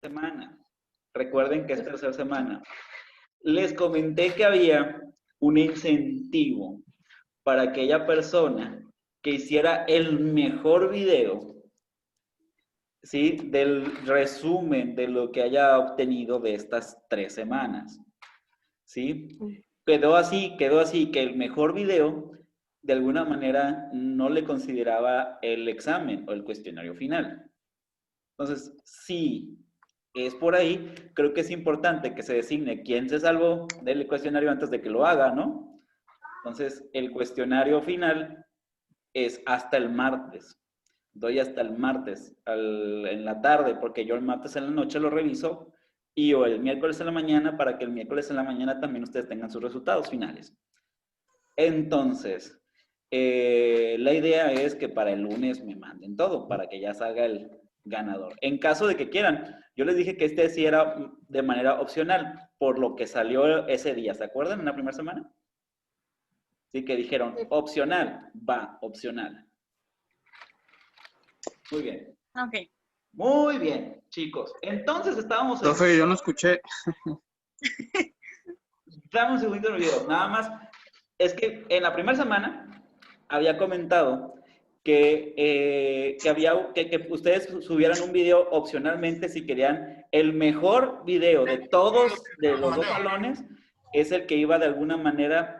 semana. Recuerden que es tercera semana. Les comenté que había un incentivo para aquella persona que hiciera el mejor video, ¿sí? Del resumen de lo que haya obtenido de estas 3 semanas, ¿sí? Quedó así, que el mejor video, de alguna manera, no le consideraba el examen o el cuestionario final. Entonces, sí, es por ahí, creo que es importante que se designe quién se salvó del cuestionario antes de que lo haga, ¿no? Entonces, el cuestionario final es hasta el martes. Doy hasta el martes en la tarde, porque yo el martes en la noche lo reviso, y o el miércoles en la mañana, para que el miércoles en la mañana también ustedes tengan sus resultados finales. Entonces, la idea es que para el lunes me manden todo, para que ya salga el ganador. En caso de que quieran, yo les dije que este sí era de manera opcional, por lo que salió ese día, ¿se acuerdan? En la primera semana. Sí, que dijeron, opcional, va, opcional. Muy bien. Ok. Muy bien, chicos. Entonces estábamos... Profe, yo no escuché. Dame un segundito en el video. Nada más, es que en la primera semana había comentado que ustedes subieran un video opcionalmente si querían. El mejor video de todos, de los dos salones, es el que iba de alguna manera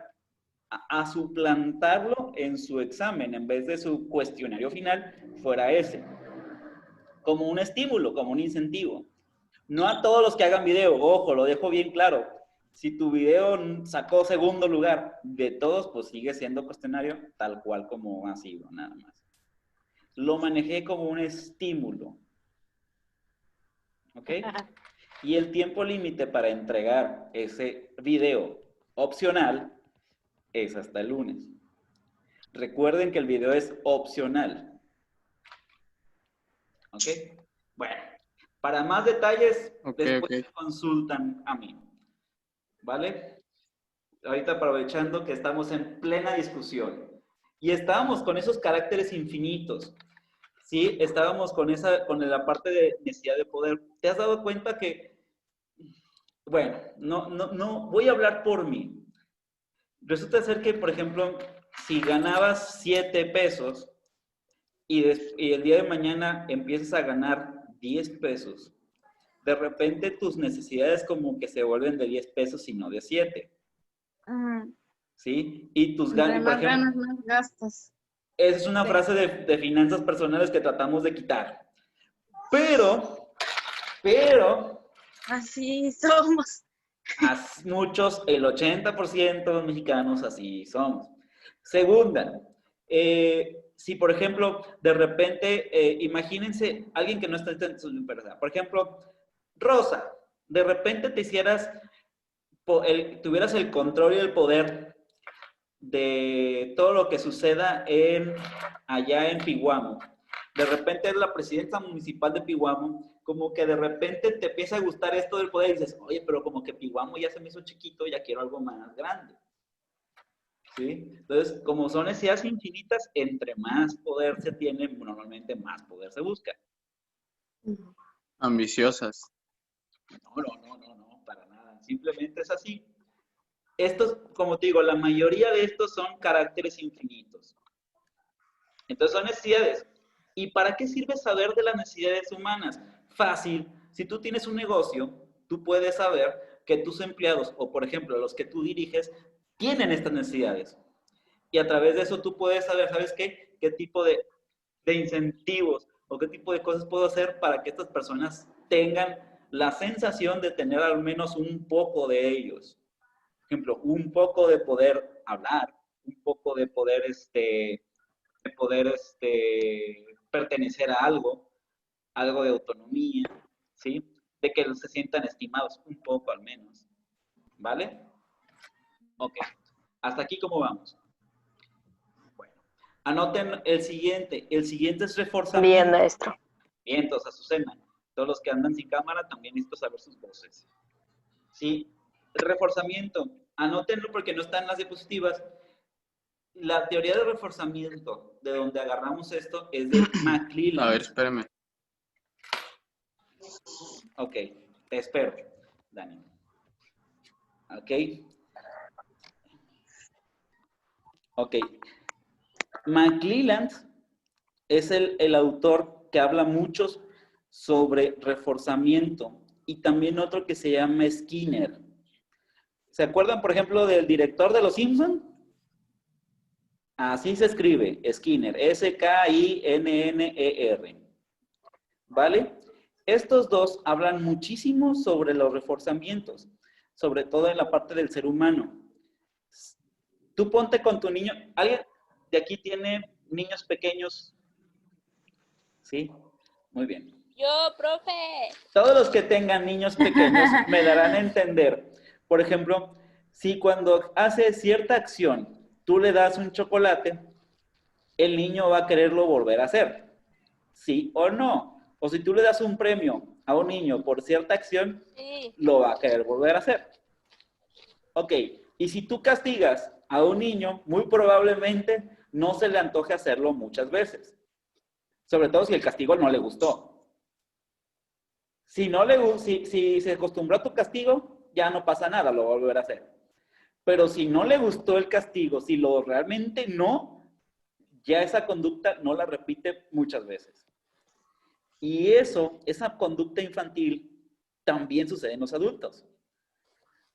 a suplantarlo en su examen, en vez de su cuestionario final, fuera ese. Como un estímulo, como un incentivo. No a todos los que hagan video, ojo, lo dejo bien claro. Si tu video sacó segundo lugar de todos, pues sigue siendo cuestionario tal cual como ha sido, nada más. Lo manejé como un estímulo. ¿Ok? Y el tiempo límite para entregar ese video opcional es hasta el lunes. Recuerden que el video es opcional. ¿Ok? Bueno, para más detalles, después consultan a mí. ¿Vale? Ahorita aprovechando que estamos en plena discusión. Y estábamos con esos caracteres infinitos. ¿Sí? Estábamos con la parte de necesidad de poder. ¿Te has dado cuenta que, bueno, no, voy a hablar por mí. Resulta ser que, por ejemplo, si ganabas 7 pesos y el día de mañana empiezas a ganar 10 pesos, de repente tus necesidades como que se vuelven de 10 pesos y no de 7. ¿Sí? Y tus ganas, por ejemplo, ganas, más gastos. Esa es una frase de finanzas personales que tratamos de quitar. Pero... Así somos. Muchos, el 80% de los mexicanos así somos. Segunda, si por ejemplo, de repente, imagínense alguien que no está en su empresa. Por ejemplo, Rosa, de repente tuvieras el control y el poder de todo lo que suceda allá en Pihuamo. De repente es la presidenta municipal de Pihuamo, como que de repente te empieza a gustar esto del poder y dices, oye, pero como que Pihuamo ya se me hizo chiquito, ya quiero algo más grande. ¿Sí? Entonces, como son necesidades infinitas, entre más poder se tiene, normalmente más poder se busca. Ambiciosas. No, para nada. Simplemente es así. Estos, como te digo, la mayoría de estos son caracteres infinitos. Entonces son necesidades. ¿Y para qué sirve saber de las necesidades humanas? Fácil. Si tú tienes un negocio, tú puedes saber que tus empleados, o por ejemplo, los que tú diriges, tienen estas necesidades. Y a través de eso tú puedes saber, ¿sabes qué? ¿Qué tipo de incentivos o qué tipo de cosas puedo hacer para que estas personas tengan la sensación de tener al menos un poco de ellos? Por ejemplo, un poco de poder hablar, un poco de poder pertenecer a algo de autonomía, ¿sí? De que se sientan estimados, un poco al menos, ¿vale? Ok, hasta aquí ¿cómo vamos? Bueno, anoten el siguiente es reforzamiento. Bien, maestro. Bien, entonces Azucena, todos los que andan sin cámara también necesito saber sus voces. ¿Sí? El reforzamiento, anótenlo porque no están las diapositivas. La teoría de reforzamiento, de donde agarramos esto, es de McClelland. A ver, espérame. Ok, te espero, Dani. Ok. Ok. McClelland es el autor que habla mucho sobre reforzamiento y también otro que se llama Skinner. ¿Se acuerdan, por ejemplo, del director de Los Simpson? Así se escribe, Skinner, S-K-I-N-N-E-R. ¿Vale? Estos dos hablan muchísimo sobre los reforzamientos, sobre todo en la parte del ser humano. Tú ponte con tu niño, ¿alguien de aquí tiene niños pequeños? ¿Sí? Muy bien. Yo, profe. Todos los que tengan niños pequeños me darán a entender. Por ejemplo, si cuando hace cierta acción tú le das un chocolate, el niño va a quererlo volver a hacer. ¿Sí o no? O si tú le das un premio a un niño por cierta acción, Sí. lo va a querer volver a hacer. Ok, y si tú castigas a un niño, muy probablemente no se le antoje hacerlo muchas veces. Sobre todo si el castigo no le gustó. Si se acostumbró a tu castigo, ya no pasa nada, lo va a volver a hacer. Pero si no le gustó el castigo, si lo realmente no, ya esa conducta no la repite muchas veces. Y esa conducta infantil, también sucede en los adultos.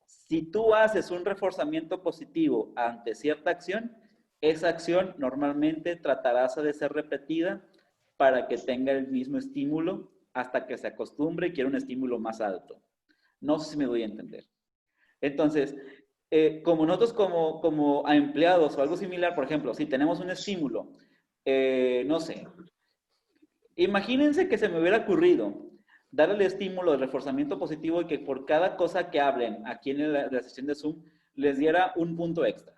Si tú haces un reforzamiento positivo ante cierta acción, esa acción normalmente tratarás de ser repetida para que tenga el mismo estímulo hasta que se acostumbre y quiera un estímulo más alto. No sé si me doy a entender. Entonces, como nosotros como empleados o algo similar, por ejemplo, si tenemos un estímulo, no sé, imagínense que se me hubiera ocurrido darle el estímulo de reforzamiento positivo y que por cada cosa que hablen aquí en la sesión de Zoom les diera un punto extra.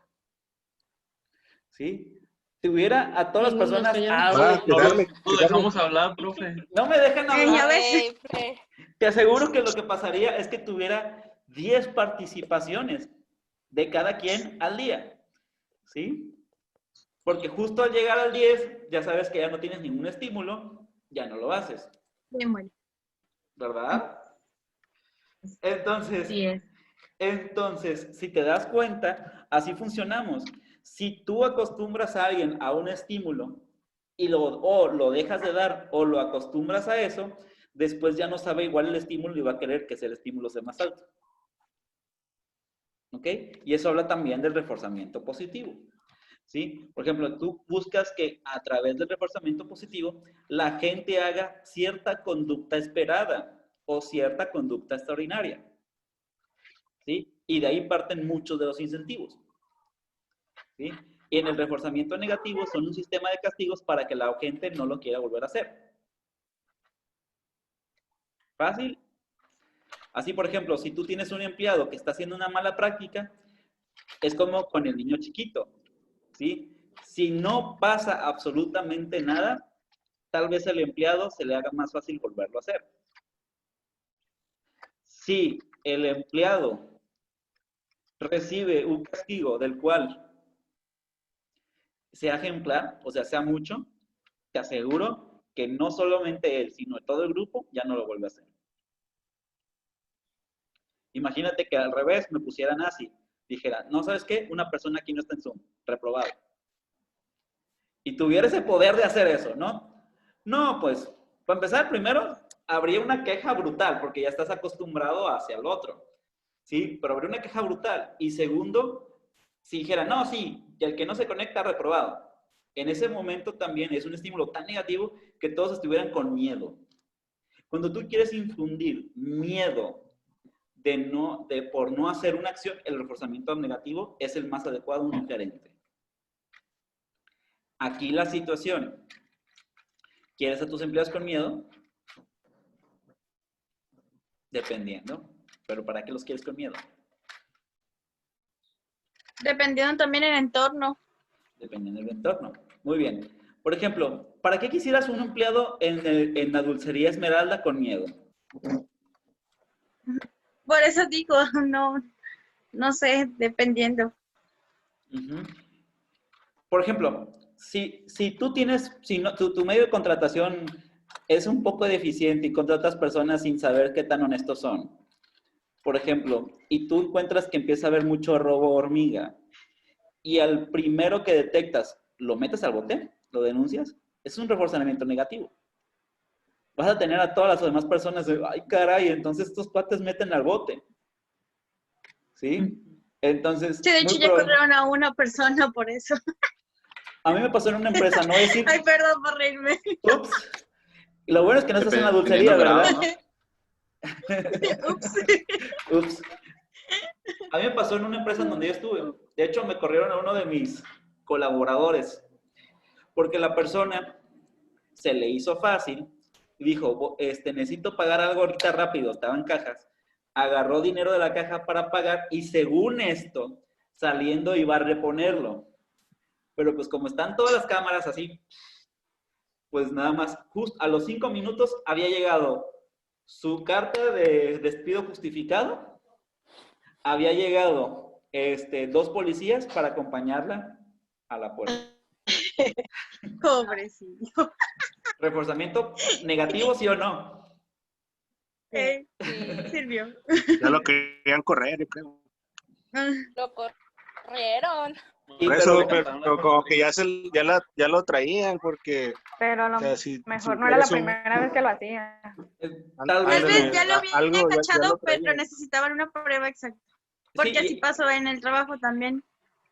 ¿Sí? Tuviera a todas las personas... Lo dejamos hablar, profe. No me dejan hablar. Ya ves. Ay, profe. Te aseguro que lo que pasaría es que tuviera 10 participaciones de cada quien al día. ¿Sí? Porque justo al llegar al 10, ya sabes que ya no tienes ningún estímulo, ya no lo haces. Bien, bueno. ¿Verdad? Entonces, Sí es. entonces, si te das cuenta, así funcionamos. Si tú acostumbras a alguien a un estímulo y o lo dejas de dar o lo acostumbras a eso, después ya no sabe igual el estímulo y va a querer que ese estímulo sea más alto. ¿Ok? Y eso habla también del reforzamiento positivo. ¿Sí? Por ejemplo, tú buscas que a través del reforzamiento positivo la gente haga cierta conducta esperada o cierta conducta extraordinaria. ¿Sí? Y de ahí parten muchos de los incentivos. ¿Sí? Y en el reforzamiento negativo son un sistema de castigos para que la gente no lo quiera volver a hacer. ¿Fácil? Así, por ejemplo, si tú tienes un empleado que está haciendo una mala práctica, es como con el niño chiquito. ¿Sí? Si no pasa absolutamente nada, tal vez al empleado se le haga más fácil volverlo a hacer. Si el empleado recibe un castigo del cual sea ejemplar, o sea, sea mucho, te aseguro que no solamente él, sino todo el grupo ya no lo vuelve a hacer. Imagínate que al revés me pusieran así, dijera, no, ¿sabes qué? Una persona aquí no está en Zoom, reprobado. Y tuviera ese poder de hacer eso, ¿no? No, pues, para empezar, primero, habría una queja brutal, porque ya estás acostumbrado hacia el otro, ¿sí? Pero habría una queja brutal. Y segundo, si dijera, no, sí, y el que no se conecta, reprobado. En ese momento también es un estímulo tan negativo que todos estuvieran con miedo. Cuando tú quieres infundir miedo por no hacer una acción, el reforzamiento negativo es el más adecuado, un gerente. Aquí la situación, ¿quieres a tus empleados con miedo? Dependiendo, pero ¿para qué los quieres con miedo? Dependiendo también del entorno. Dependiendo del entorno. Muy bien. Por ejemplo, ¿para qué quisieras un empleado en la dulcería Esmeralda con miedo? Por eso digo, no sé, dependiendo. Por ejemplo, si tú tienes, si no, tu medio de contratación es un poco deficiente y contra otras personas sin saber qué tan honestos son. Por ejemplo, y tú encuentras que empieza a haber mucho robo hormiga y al primero que detectas, lo metes al bote, lo denuncias, es un reforzamiento negativo. Vas a tener a todas las demás personas de, ay caray, entonces estos cuates meten al bote. ¿Sí? Entonces, Sí, de hecho ya corrieron a una persona por eso. A mí me pasó en una empresa, no voy a decir... Ay, perdón por reírme. Ups. Y lo bueno es que no estás en la dulcería, ¿verdad? Grado, ¿no? Ups. Ups. A mí me pasó en una empresa en donde yo estuve. De hecho, me corrieron a uno de mis colaboradores. Porque la persona se le hizo fácil y dijo, necesito pagar algo ahorita rápido. Estaba en cajas. Agarró dinero de la caja para pagar y según esto, saliendo iba a reponerlo. Pero pues como están todas las cámaras así, pues nada más, justo a los 5 minutos había llegado su carta de despido justificado, había llegado 2 policías para acompañarla a la puerta. Pobrecito. ¿Reforzamiento negativo, sí o no? Sirvió. Ya lo querían correr, yo creo. Lo corrieron. Por eso, pero como que ya lo traían, porque... Pero a lo o sea, si mejor no era la eres un- primera vez que lo hacía. Tal Tal vez, vez ya lo habían algo, ya cachado, lo traían. pero necesitaban una prueba exacta. Porque Sí, así pasó en el trabajo también. con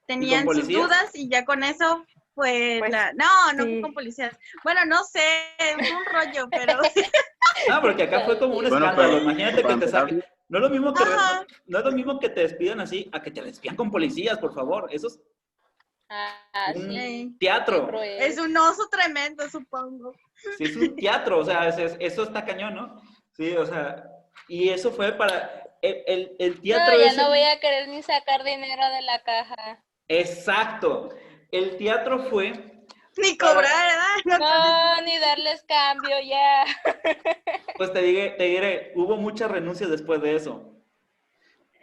Tenían sus policías? dudas y ya con eso, pues, Pues, no sí. fue con policías. Bueno, no sé, fue un rollo, pero No, porque acá fue como un Bueno, escándalo. pero Imagínate que para te saquen. empezar, No es lo mismo que, Ajá. no es lo mismo que te despidan así a que te despidan con policías, por favor. Eso es Ah, un sí. teatro. Cruel. es un oso tremendo, supongo. Sí, es un teatro, o sea, eso está cañón, ¿no? Sí, o sea, y eso fue para el teatro. No, ya ese- no voy a querer ni sacar dinero de la caja. Exacto. El teatro fue, Ni Para- cobrar, ¿verdad? No, ni darles cambio ya. pues te diré, hubo muchas renuncias después de eso.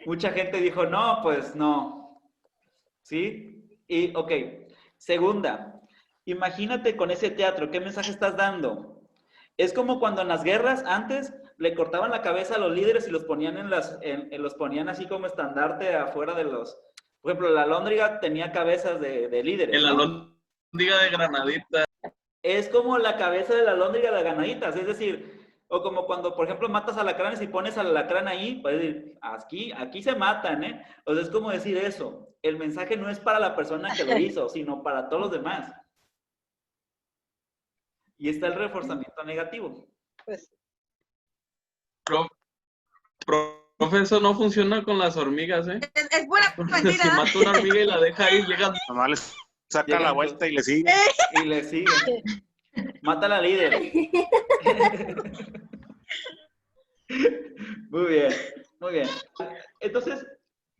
Mucha gente dijo, no, pues no. ¿Sí? Y, ok, segunda, imagínate con ese teatro, ¿qué mensaje estás dando? Es como cuando en las guerras antes le cortaban la cabeza a los líderes y los ponían los ponían así como estandarte afuera de los... Por ejemplo, la Alhóndiga tenía cabezas de líderes, En la ¿no? lóndiga de Granadita. Es como la cabeza de la Alhóndiga de ganaditas, es decir, o como cuando, por ejemplo, matas alacranes y pones al alacrán ahí, puedes decir, aquí se matan, ¿eh? O sea, es como decir eso. El mensaje no es para la persona que lo hizo, sino para todos los demás. Y está el reforzamiento negativo. Profe, eso no funciona con las hormigas, ¿eh? Es buena Porque mentira. si mata una hormiga y la deja ahí, llega... nomás les saca Llegan la todos. vuelta y le sigue. Y le sigue. Mata a la líder. Muy bien, muy bien. Entonces,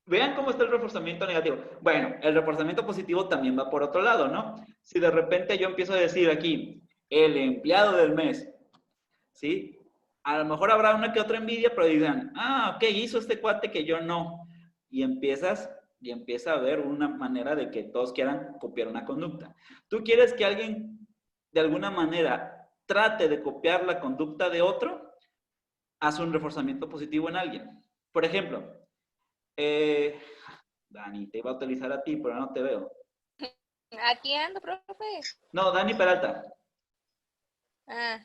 vean cómo está el reforzamiento negativo. Bueno, el reforzamiento positivo también va por otro lado, ¿no? Si de repente yo empiezo a decir aquí, el empleado del mes, ¿sí? A lo mejor habrá una que otra envidia, pero digan, ok, hizo este cuate que yo no. Y empieza a haber una manera de que todos quieran copiar una conducta. Tú quieres que alguien, de alguna manera, trate de copiar la conducta de otro, haz un reforzamiento positivo en alguien. Por ejemplo, Dani, te iba a utilizar a ti, pero no te veo. Aquí ando, profe. No, Dani Peralta. Ah,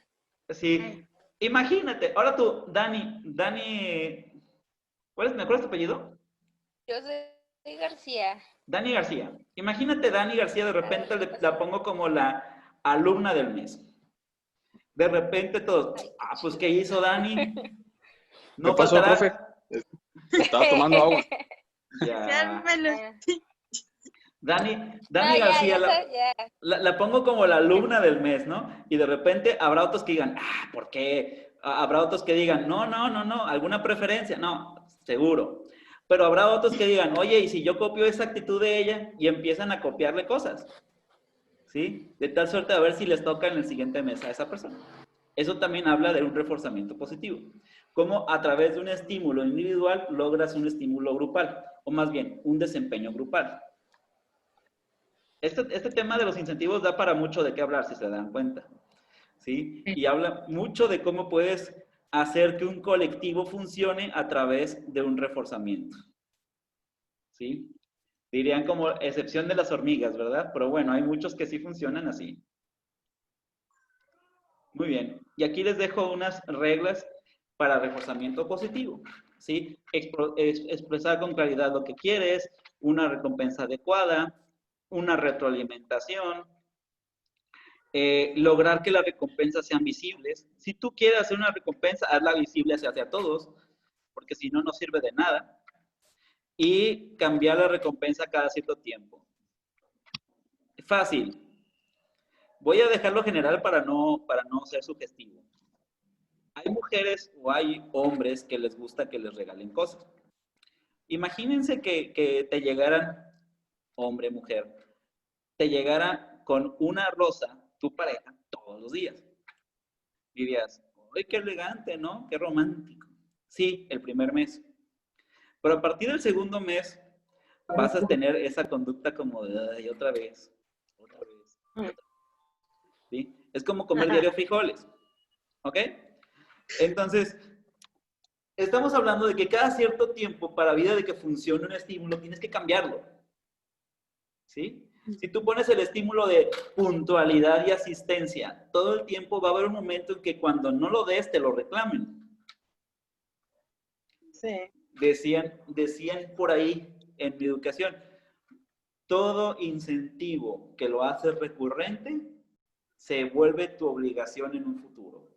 Sí. Imagínate, ahora tú, Dani, ¿me acuerdas tu apellido? yo soy García. Dani García. Imagínate Dani García, de repente la pongo como la alumna del mes. De repente todos, pues ¿qué hizo Dani? No ¿Qué pasó, faltará. profe? Estaba tomando agua. Ya. Ah. Dani No, García, ya. la pongo como la alumna del mes, ¿no? Y de repente habrá otros que digan, ¿por qué? Habrá otros que digan, no, alguna preferencia, no, seguro. Pero habrá otros que digan, oye, ¿y si yo copio esa actitud de ella? Y empiezan a copiarle cosas, ¿sí? De tal suerte a ver si les toca en el siguiente mes a esa persona. Eso también habla de un reforzamiento positivo. Cómo a través de un estímulo individual logras un estímulo grupal, o más bien, un desempeño grupal. Este tema de los incentivos da para mucho de qué hablar, si se dan cuenta. ¿sí? Y habla mucho de cómo puedes hacer que un colectivo funcione a través de un reforzamiento, ¿sí? Dirían como excepción de las hormigas, ¿verdad? Pero bueno, hay muchos que sí funcionan así. Muy bien. Y aquí les dejo unas reglas para reforzamiento positivo, ¿sí? Expresar con claridad lo que quieres, una recompensa adecuada, una retroalimentación, lograr que las recompensas sean visibles. Si tú quieres hacer una recompensa, hazla visible hacia todos, porque si no, no sirve de nada. Y cambiar la recompensa cada cierto tiempo. Fácil. Voy a dejarlo general para no ser sugestivo. Hay mujeres o hay hombres que les gusta que les regalen cosas. Imagínense que te llegaran, hombre, mujer, te llegara con una rosa tu pareja todos los días. Dirías, ¡ay, qué elegante!, ¿no? ¡Qué romántico! Sí, el primer mes. Pero a partir del segundo mes vas a tener esa conducta como de, ay, otra vez, otra vez, otra vez. ¿Sí? Es como comer diario frijoles. ¿Ok? Entonces, estamos hablando de que cada cierto tiempo, para vida de que funcione un estímulo, tienes que cambiarlo. ¿Sí? Si tú pones el estímulo de puntualidad y asistencia, todo el tiempo va a haber un momento en que cuando no lo des, te lo reclamen. Sí. Decían por ahí en mi educación, todo incentivo que lo haces recurrente se vuelve tu obligación en un futuro.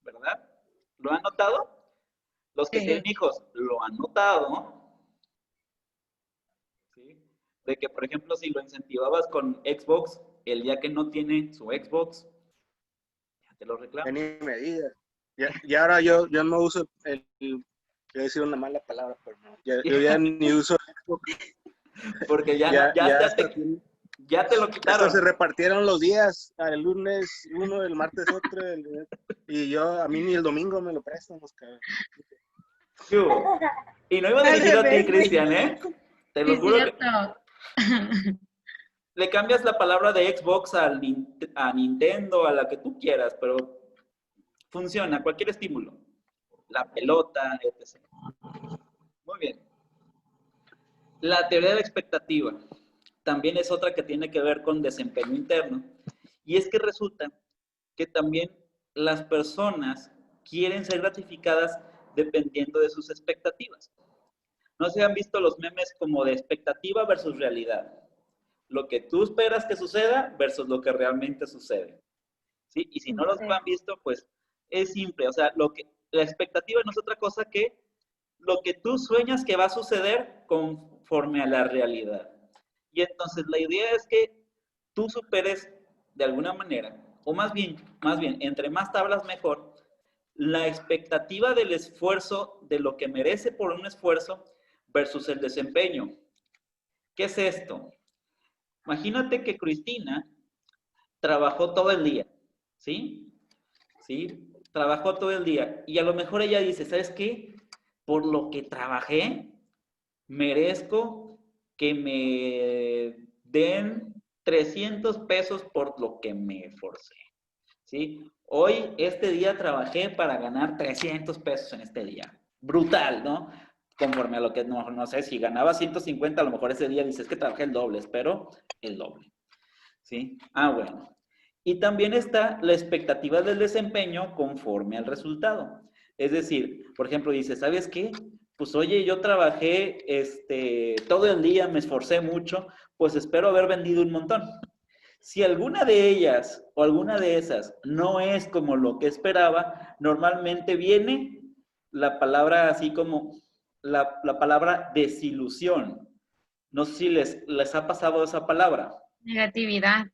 ¿Verdad? ¿Lo han notado? Los que tienen hijos, ¿lo han notado? ¿Sí? De que, por ejemplo, si lo incentivabas con Xbox, el día que no tiene su Xbox, ya te lo reclaman. Ya ni me digas. Ya ahora yo no uso voy a decir una mala palabra, pero no. Yo ya ni uso Xbox. Porque ya te lo quitaron. Hasta se repartieron los días, el lunes uno, el martes otro, y a mí ni el domingo me lo prestan. ¿Qué hubo? Y no iba dirigido a ti, Cristian, ¿eh? Te lo juro que le cambias la palabra de Xbox a Nintendo, a la que tú quieras, pero funciona, cualquier estímulo. La pelota, etc. Muy bien. La teoría de la expectativa también es otra que tiene que ver con desempeño interno. Y es que resulta que también las personas quieren ser gratificadas dependiendo de sus expectativas. ¿No se han visto los memes como de expectativa versus realidad? Lo que tú esperas que suceda versus lo que realmente sucede. ¿Sí? Y si no los han visto, pues es simple. O sea, la expectativa no es otra cosa que lo que tú sueñas que va a suceder conforme a la realidad. Y entonces la idea es que tú superes de alguna manera, o más bien, entre más tablas mejor, la expectativa del esfuerzo, de lo que merece por un esfuerzo versus el desempeño. ¿Qué es esto? Imagínate que Cristina trabajó todo el día, ¿sí? ¿Sí? Trabajó todo el día. Y a lo mejor ella dice, ¿sabes qué? Por lo que trabajé, merezco que me den 300 pesos por lo que me esforcé, ¿sí? Hoy, este día, trabajé para ganar 300 pesos en este día. Brutal, ¿no? Conforme a lo que, no sé, si ganaba 150, a lo mejor ese día dices que trabajé el doble, espero el doble, ¿sí? Ah, bueno. Y también está la expectativa del desempeño conforme al resultado. Es decir, por ejemplo, dices, ¿sabes qué? Pues oye, yo trabajé todo el día, me esforcé mucho, pues espero haber vendido un montón. Si alguna de ellas o alguna de esas no es como lo que esperaba, normalmente viene la palabra así como la palabra desilusión. No sé si les ha pasado esa palabra. Negatividad.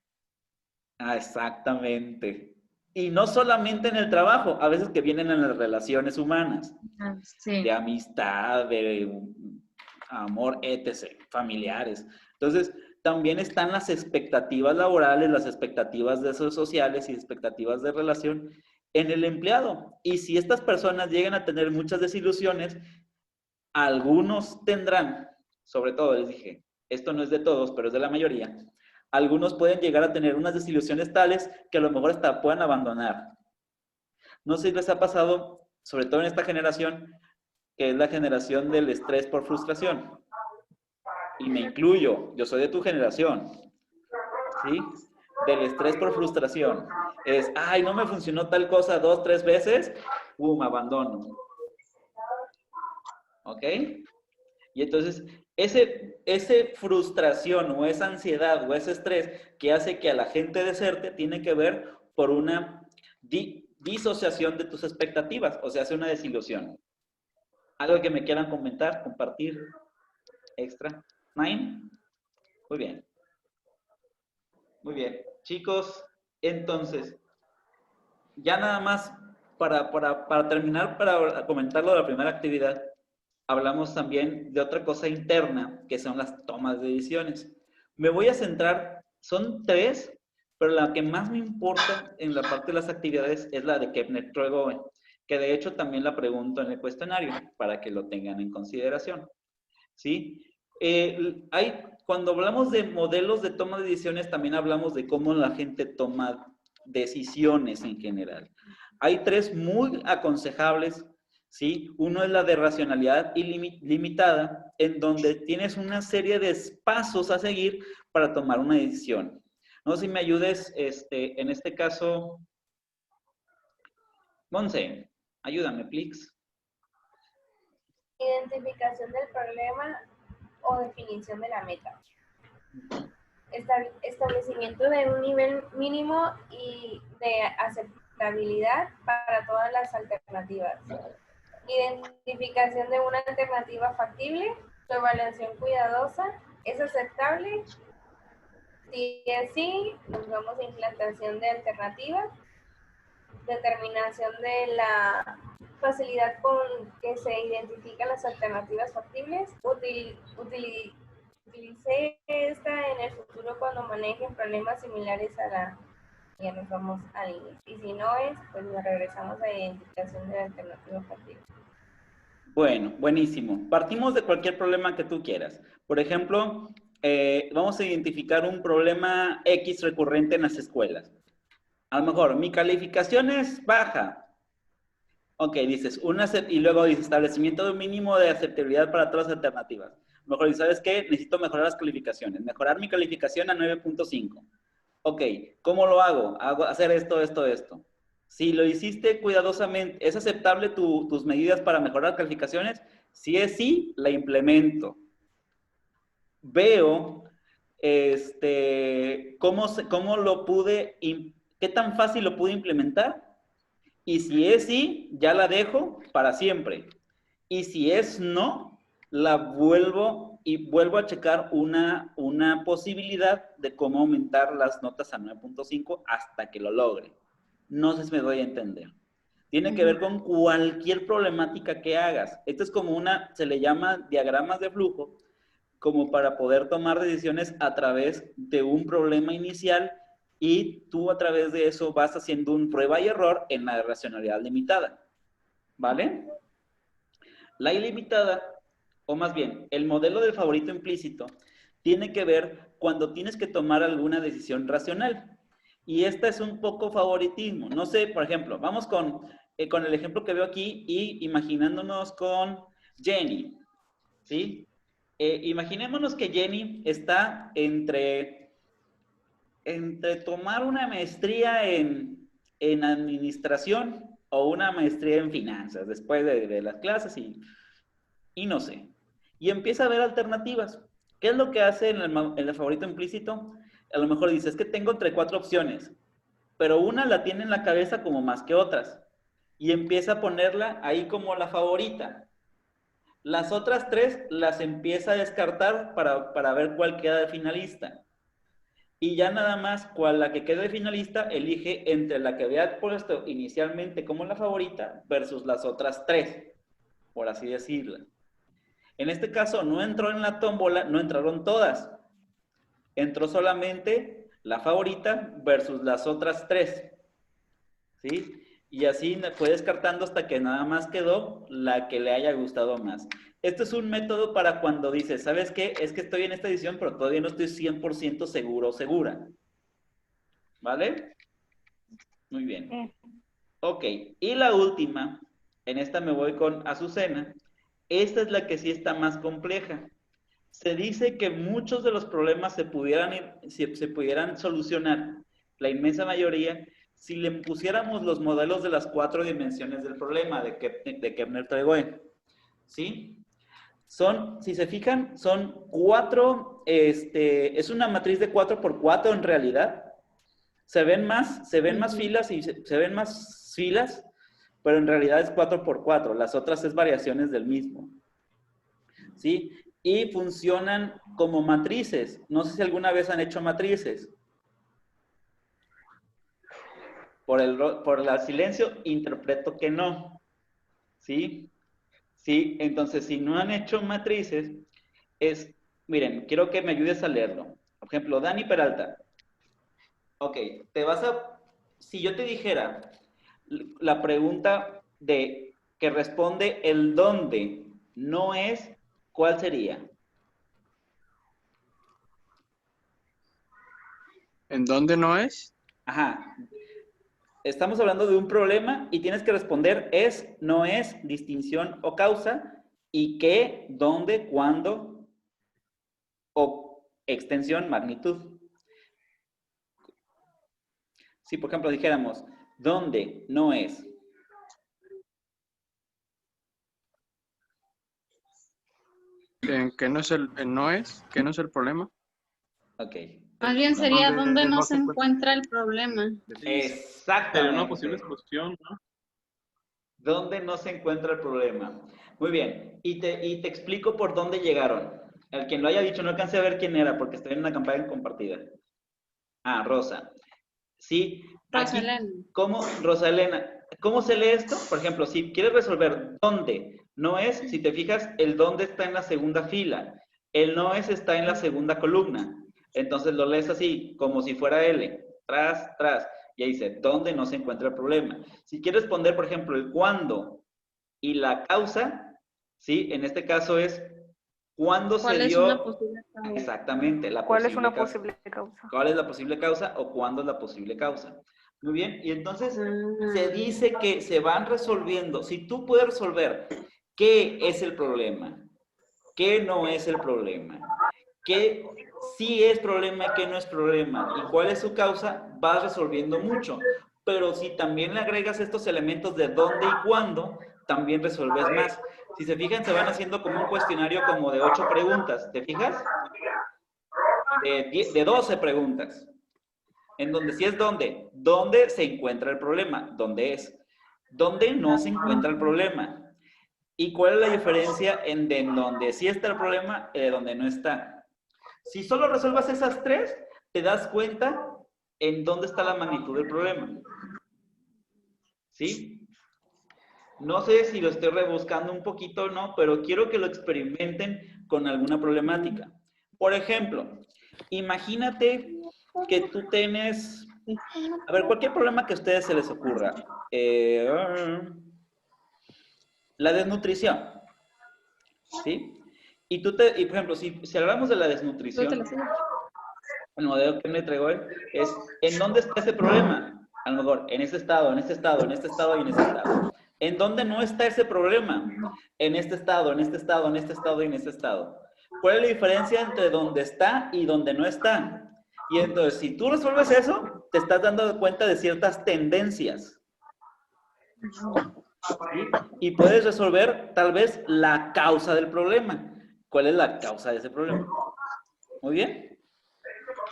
Ah, exactamente. Y no solamente en el trabajo, a veces que vienen en las relaciones humanas, Sí. de amistad, de amor, etc., familiares. Entonces, también están las expectativas laborales, las expectativas sociales y expectativas de relación en el empleado. Y si estas personas llegan a tener muchas desilusiones, algunos tendrán, sobre todo les dije, esto no es de todos, pero es de la mayoría, Algunos pueden llegar a tener unas desilusiones tales que a lo mejor hasta puedan abandonar. No sé si les ha pasado, sobre todo en esta generación, que es la generación del estrés por frustración. Y me incluyo, yo soy de tu generación, ¿sí? Del estrés por frustración. Es, ay, no me funcionó tal cosa 2, 3 veces, ¡pum!, abandono. ¿Ok? Y entonces, ese frustración o esa ansiedad o ese estrés que hace que a la gente deserte tiene que ver por una disociación de tus expectativas, o sea, hace una desilusión. ¿Algo que me quieran comentar, compartir extra? ¿Nine? Muy bien. Muy bien. Chicos, entonces, ya nada más para terminar, para comentarlo de la primera actividad, hablamos también de otra cosa interna, que son las tomas de decisiones. Me voy a centrar, son 3, pero la que más me importa en la parte de las actividades es la de Kepner-Truegoven, que de hecho también la pregunto en el cuestionario, para que lo tengan en consideración. ¿Sí? Cuando hablamos de modelos de toma de decisiones, también hablamos de cómo la gente toma decisiones en general. Hay 3 muy aconsejables, ¿sí? Uno es la de racionalidad ilimitada, en donde tienes una serie de pasos a seguir para tomar una decisión. No sé si me ayudes, en este caso, Monse, ayúdame, please. Identificación del problema o definición de la meta. Establecimiento de un nivel mínimo y de aceptabilidad para todas las alternativas. Identificación de una alternativa factible. Su evaluación cuidadosa. ¿Es aceptable? Si es sí, nos vamos a implantación de alternativas. Determinación de la facilidad con que se identifican las alternativas factibles. Utilice esta en el futuro cuando manejen problemas similares a la... Ya nos vamos al inicio. Y si no es, pues nos regresamos a identificación de la alternativa factible. Bueno, buenísimo. Partimos de cualquier problema que tú quieras. Por ejemplo, vamos a identificar un problema X recurrente en las escuelas. A lo mejor, mi calificación es baja. Ok, dices, y luego dices, establecimiento de un mínimo de aceptabilidad para todas las alternativas. A lo mejor, ¿sabes qué? Necesito mejorar las calificaciones. Mejorar mi calificación a 9.5. Ok, ¿cómo lo hago? Hacer esto. Si lo hiciste cuidadosamente, ¿es aceptable tus medidas para mejorar calificaciones? Si es sí, la implemento. Veo cómo lo pude, qué tan fácil lo pude implementar. Y si es sí, ya la dejo para siempre. Y si es no, la vuelvo a checar una posibilidad de cómo aumentar las notas a 9.5 hasta que lo logre. No sé si me doy a entender. Tiene que ver con cualquier problemática que hagas. Esto es como se le llama diagramas de flujo, como para poder tomar decisiones a través de un problema inicial y tú a través de eso vas haciendo un prueba y error en la racionalidad limitada. ¿Vale? La ilimitada, o más bien, el modelo del favorito implícito, tiene que ver cuando tienes que tomar alguna decisión racional. Y esta es un poco favoritismo. No sé, por ejemplo, vamos con el ejemplo que veo aquí y imaginándonos con Jenny, ¿sí? Imaginémonos que Jenny está entre tomar una maestría en administración o una maestría en finanzas después de las clases y no sé. Y empieza a ver alternativas. ¿Qué es lo que hace en el favorito implícito? A lo mejor dice, es que tengo entre 4 opciones, pero una la tiene en la cabeza como más que otras. Y empieza a ponerla ahí como la favorita. Las otras 3 las empieza a descartar para ver cuál queda de finalista. Y ya nada más, la que quede de finalista, elige entre la que había puesto inicialmente como la favorita versus las otras 3, por así decirlo. En este caso, no entró en la tómbola, no entraron todas. Entró solamente la favorita versus las otras 3. ¿Sí? Y así fue descartando hasta que nada más quedó la que le haya gustado más. Esto es un método para cuando dices, ¿sabes qué? Es que estoy en esta edición, pero todavía no estoy 100% seguro o segura. ¿Vale? Muy bien. Ok, y la última, en esta me voy con Azucena. Esta es la que sí está más compleja. Se dice que muchos de los problemas se pudieran solucionar, la inmensa mayoría, si le pusiéramos los modelos de las 4 dimensiones del problema de Kepler-Tregoe. ¿Sí? Si se fijan, son 4, es una matriz de 4 por 4 en realidad. Se ven más filas y se ven más filas, pero en realidad es 4 por 4. Las otras es variaciones del mismo. ¿Sí? Y funcionan como matrices. No sé si alguna vez han hecho matrices. Por el silencio, interpreto que no. ¿Sí? ¿Sí? Entonces, si no han hecho matrices, miren, quiero que me ayudes a leerlo. Por ejemplo, Dani Peralta. Ok, si yo te dijera la pregunta que responde el dónde no es, ¿cuál sería? ¿En dónde no es? Ajá. Estamos hablando de un problema y tienes que responder es, no es, distinción o causa, y qué, dónde, cuándo, o extensión, magnitud. Si, por ejemplo, dijéramos, ¿dónde no es? ¿Qué no es ¿Qué no es el problema? Ok. Más bien sería ¿Dónde donde no no se se encuentra el problema. Exactamente. Sería una posible solución, ¿no? ¿Dónde no se encuentra el problema? Muy bien. Y te explico por dónde llegaron. El quien lo haya dicho, no alcancé a ver quién era porque estoy en una campaña compartida. Ah, Rosa. Sí. Rosa Aquí, Elena. Rosa Elena, ¿cómo se lee esto? Por ejemplo, si quieres resolver dónde no es, si te fijas, el dónde está en la segunda fila. El no es está en la segunda columna. Entonces lo lees así, como si fuera L. Tras, tras. Y ahí dice, ¿dónde no se encuentra el problema? Si quieres poner, por ejemplo, el cuándo y la causa, ¿sí? En este caso es cuándo se ¿Cuál es dio... una posible causa? Exactamente, la ¿Cuál es posible una causa. posible causa? ¿Cuál es la posible causa o cuándo es la posible causa? Muy bien, y entonces se dice que se van resolviendo. Si tú puedes resolver qué es el problema, qué no es el problema, qué sí es problema y qué no es problema, y cuál es su causa, vas resolviendo mucho. Pero si también le agregas estos elementos de dónde y cuándo, también resuelves más. Si se fijan, se van haciendo como un cuestionario como de 8 preguntas. ¿Te fijas? De 12 preguntas. En donde sí es dónde se encuentra el problema, dónde es, dónde no se encuentra el problema. ¿Y cuál es la diferencia en donde sí está el problema y de donde no está? Si solo resuelvas esas 3, te das cuenta en dónde está la magnitud del problema. ¿Sí? No sé si lo estoy rebuscando un poquito o no, pero quiero que lo experimenten con alguna problemática. Por ejemplo, imagínate que tú tienes, a ver, cualquier problema que a ustedes se les ocurra. La desnutrición, ¿sí? Y por ejemplo, si hablamos de la desnutrición, el modelo que me entregó él es, ¿en dónde está ese problema? A lo mejor, en este estado, en este estado, en este estado y en este estado. ¿En dónde no está ese problema? En este estado, en este estado, en este estado y en este estado. ¿Cuál es la diferencia entre dónde está y dónde no está? Y entonces, si tú resuelves eso, te estás dando cuenta de ciertas tendencias. ¿Sí? Y puedes resolver, tal vez, la causa del problema. ¿Cuál es la causa de ese problema? Muy bien.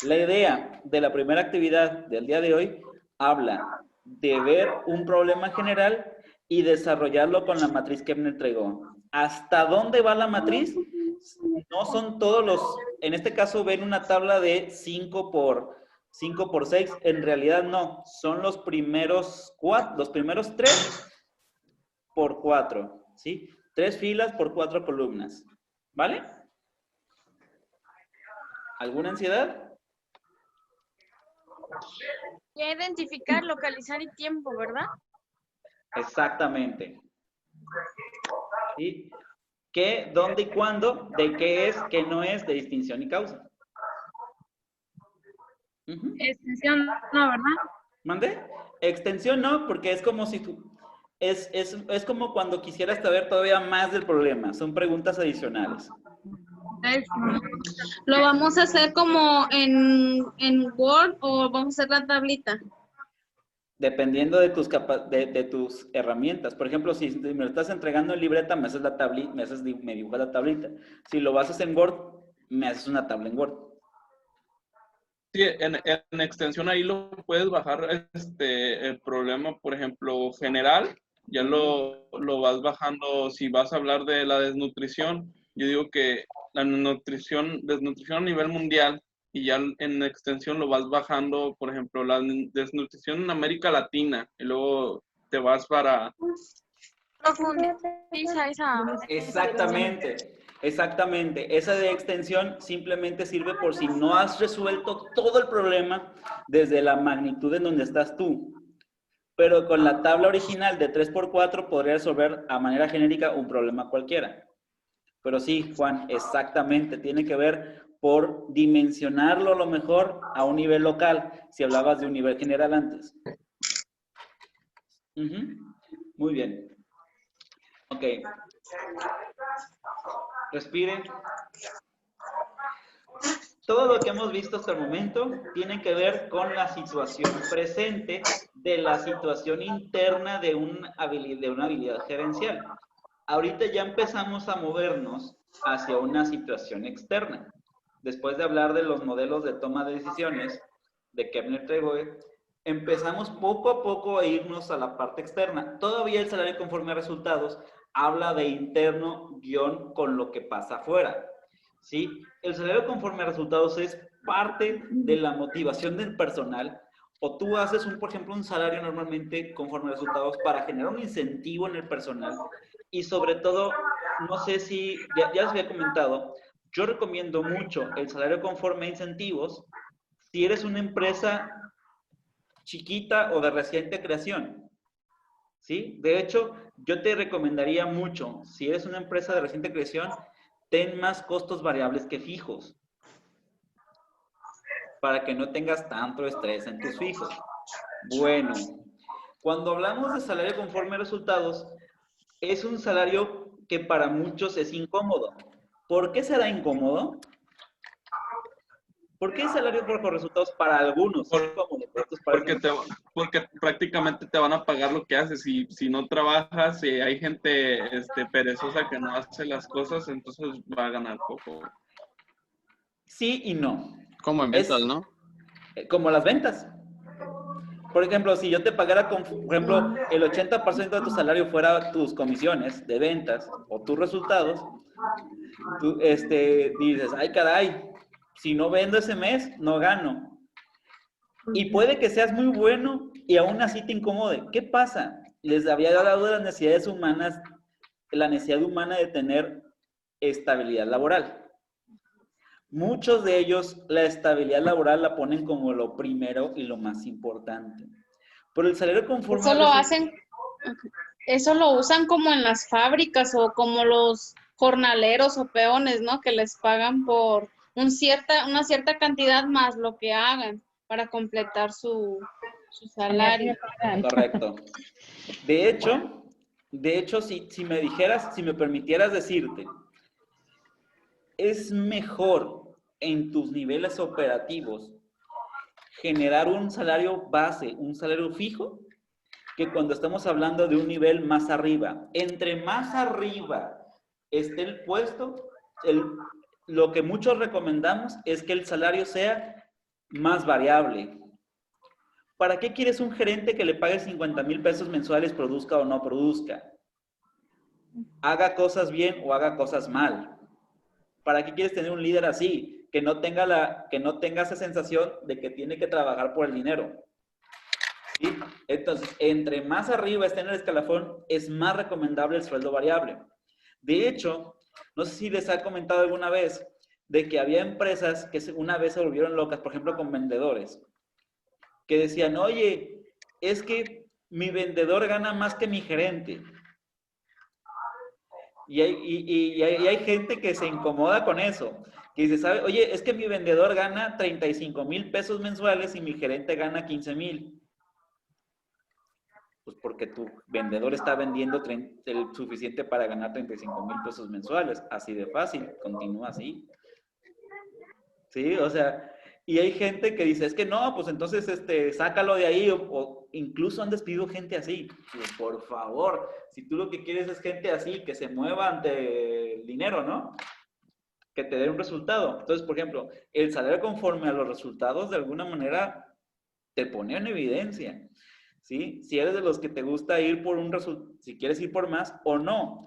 La idea de la primera actividad del día de hoy habla de ver un problema general y desarrollarlo con la matriz que me entregó. ¿Hasta dónde va la matriz? No son todos en este caso ven una tabla de 5 por 6, en realidad no, son los primeros 3 por 4, ¿sí? 3 filas por 4 columnas, ¿vale? ¿Alguna ansiedad? Ya identificar, localizar y tiempo, ¿verdad? Exactamente. ¿Sí? ¿Qué, dónde y cuándo? ¿De qué es, qué no es? De distinción y causa. Ujú. Extensión, no, ¿verdad? ¿Mande? Extensión no, porque es como si tú... Es como cuando quisieras saber todavía más del problema. Son preguntas adicionales. ¿Lo vamos a hacer como en Word o vamos a hacer la tablita? Dependiendo de de tus herramientas. Por ejemplo, si me lo estás entregando en libreta, me haces la tablita, me dibujas la tablita. Si lo haces en Word, me haces una tabla en Word. Sí, en extensión ahí lo puedes bajar el problema, por ejemplo, general, ya lo vas bajando. Si vas a hablar de la desnutrición, yo digo que la desnutrición a nivel mundial, y ya en extensión lo vas bajando, por ejemplo, la desnutrición en América Latina, y luego te vas para... Profundiza esa. Exactamente, exactamente. Esa de extensión simplemente sirve por si no has resuelto todo el problema desde la magnitud en donde estás tú. Pero con la tabla original de 3×4 podría resolver a manera genérica un problema cualquiera. Pero sí, Juan, exactamente. Tiene que ver por dimensionarlo a lo mejor a un nivel local, si hablabas de un nivel general antes. Muy bien. Ok. Respire. Todo lo que hemos visto hasta el momento tiene que ver con la situación presente de la situación interna de una habilidad gerencial. Ahorita ya empezamos a movernos hacia una situación externa. Después de hablar de los modelos de toma de decisiones de Kepner-Tregoe, empezamos poco a poco a irnos a la parte externa. Todavía el salario conforme a resultados habla de interno guión con lo que pasa afuera. ¿Sí? El salario conforme a resultados es parte de la motivación del personal, o tú haces, por ejemplo, un salario normalmente conforme a resultados para generar un incentivo en el personal, y sobre todo, no sé si, ya les había comentado, yo recomiendo mucho el salario conforme a incentivos si eres una empresa chiquita o de reciente creación. ¿Sí? De hecho, yo te recomendaría mucho, si eres una empresa de reciente creación, ten más costos variables que fijos, para que no tengas tanto estrés en tus fijos. Bueno, cuando hablamos de salario conforme a resultados, es un salario que para muchos es incómodo. ¿Por qué será incómodo? ¿Por qué el salario por resultados para algunos es incómodo? Porque prácticamente te van a pagar lo que haces. Si no trabajas, si hay gente perezosa que no hace las cosas, entonces va a ganar poco. Sí y no. Como en ventas, ¿no? Como las ventas. Por ejemplo, si yo te pagara, por ejemplo, el 80% de tu salario fuera tus comisiones de ventas o tus resultados, tú dices, ay caray, si no vendo ese mes, no gano. Y puede que seas muy bueno y aún así te incomode. ¿Qué pasa? Les había dado de las necesidades humanas, la necesidad humana de tener estabilidad laboral. Muchos de ellos la estabilidad laboral la ponen como lo primero y lo más importante. Pero el salario conforme... Eso lo usan como en las fábricas o como los jornaleros o peones, ¿no? Que les pagan por una cierta cantidad más lo que hagan para completar su salario. Correcto. De hecho, si me permitieras decirte, es mejor en tus niveles operativos generar un salario base, un salario fijo, que cuando estamos hablando de un nivel más arriba. Entre más arriba esté el puesto, lo que muchos recomendamos es que el salario sea más variable. ¿Para qué quieres un gerente que le pague 50,000 pesos mensuales, produzca o no produzca? Haga cosas bien o haga cosas mal. ¿Para qué quieres tener un líder así? Que no tenga esa sensación de que tiene que trabajar por el dinero. ¿Sí? Entonces, entre más arriba esté en el escalafón, es más recomendable el sueldo variable. De hecho, no sé si les he comentado alguna vez de que había empresas que una vez se volvieron locas, por ejemplo, con vendedores, que decían, oye, es que mi vendedor gana más que mi gerente. Y hay gente que se incomoda con eso, que dice, ¿sabe? Oye, es que mi vendedor gana 35,000 pesos mensuales y mi gerente gana 15,000. Pues porque tu vendedor está vendiendo el suficiente para ganar 35,000 pesos mensuales. Así de fácil, continúa así. Sí, o sea, y hay gente que dice, es que no, pues entonces sácalo de ahí, o incluso han despedido gente así. Pues por favor, si tú lo que quieres es gente así, que se mueva ante el dinero, ¿no? Que te dé un resultado. Entonces, por ejemplo, el salario conforme a los resultados de alguna manera te pone en evidencia, ¿sí? Si eres de los que te gusta ir por un resultado, si quieres ir por más o no.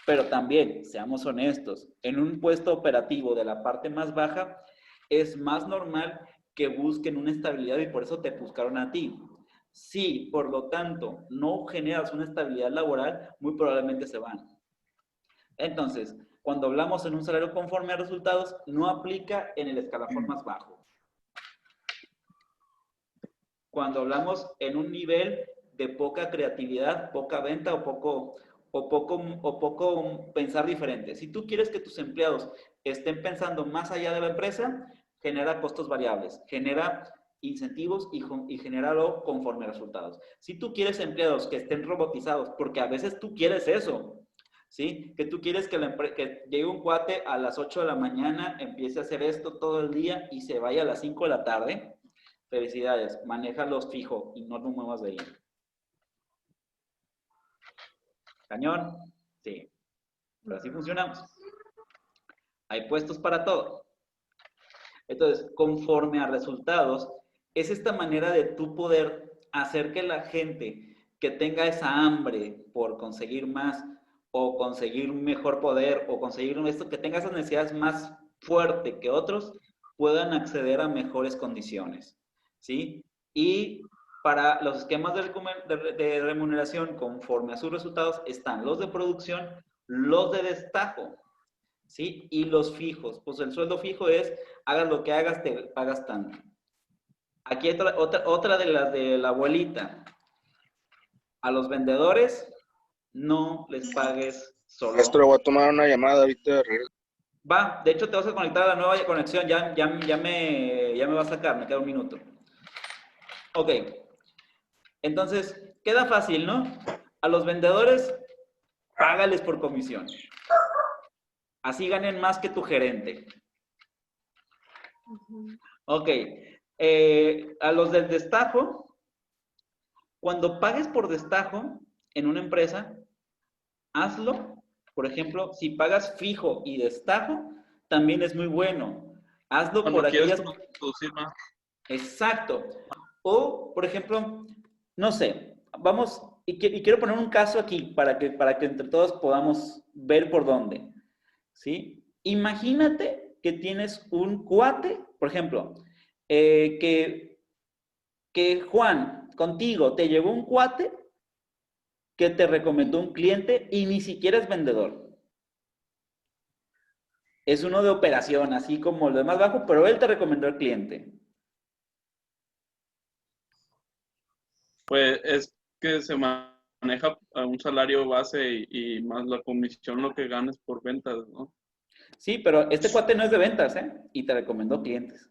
Pero también, seamos honestos, en un puesto operativo de la parte más baja, es más normal que busquen una estabilidad y por eso te buscaron a ti. Si, por lo tanto, no generas una estabilidad laboral, muy probablemente se van. Entonces, cuando hablamos en un salario conforme a resultados, no aplica en el escalafón más bajo. Cuando hablamos en un nivel de poca creatividad, poca venta o poco pensar diferente. Si tú quieres que tus empleados estén pensando más allá de la empresa, genera costos variables, genera incentivos y genéralo conforme a resultados. Si tú quieres empleados que estén robotizados, porque a veces tú quieres eso, ¿sí? Que tú quieres que llegue un cuate a las 8 de la mañana, empiece a hacer esto todo el día y se vaya a las 5 de la tarde. Felicidades, manéjalos fijo y no lo muevas de ahí. ¿Cañón? Sí. Pero así funcionamos. Hay puestos para todo. Entonces, conforme a resultados, es esta manera de tú poder hacer que la gente que tenga esa hambre por conseguir más o conseguir un mejor poder o conseguir esto, que tenga esas necesidades más fuerte que otros, puedan acceder a mejores condiciones, ¿sí? Y para los esquemas de remuneración conforme a sus resultados están los de producción, los de destajo, ¿sí? Y los fijos. Pues el sueldo fijo es, hagas lo que hagas, te pagas tanto. Aquí hay otra de las de la abuelita. A los vendedores no les pagues solo. Maestro, voy a tomar una llamada ahorita. Va, de hecho te vas a conectar a la nueva conexión, ya me va a sacar, me queda un minuto. Ok, entonces queda fácil, ¿no? A los vendedores, págales por comisión. Así ganen más que tu gerente. Ok, a los del destajo, cuando pagues por destajo en una empresa, hazlo. Por ejemplo, si pagas fijo y destajo, también es muy bueno. Hazlo Cuando por aquellas... producir más. Exacto. O, por ejemplo, no sé, vamos, y quiero poner un caso aquí para que entre todos podamos ver por dónde, ¿sí? Imagínate que tienes un cuate, por ejemplo, que Juan, contigo, te llegó un cuate que te recomendó un cliente y ni siquiera es vendedor. Es uno de operación, así como lo de más bajo, pero él te recomendó el cliente. Pues es que se maneja a un salario base y más la comisión lo que ganes por ventas, ¿no? Sí, pero este cuate no es de ventas, ¿eh? Y te recomendó clientes.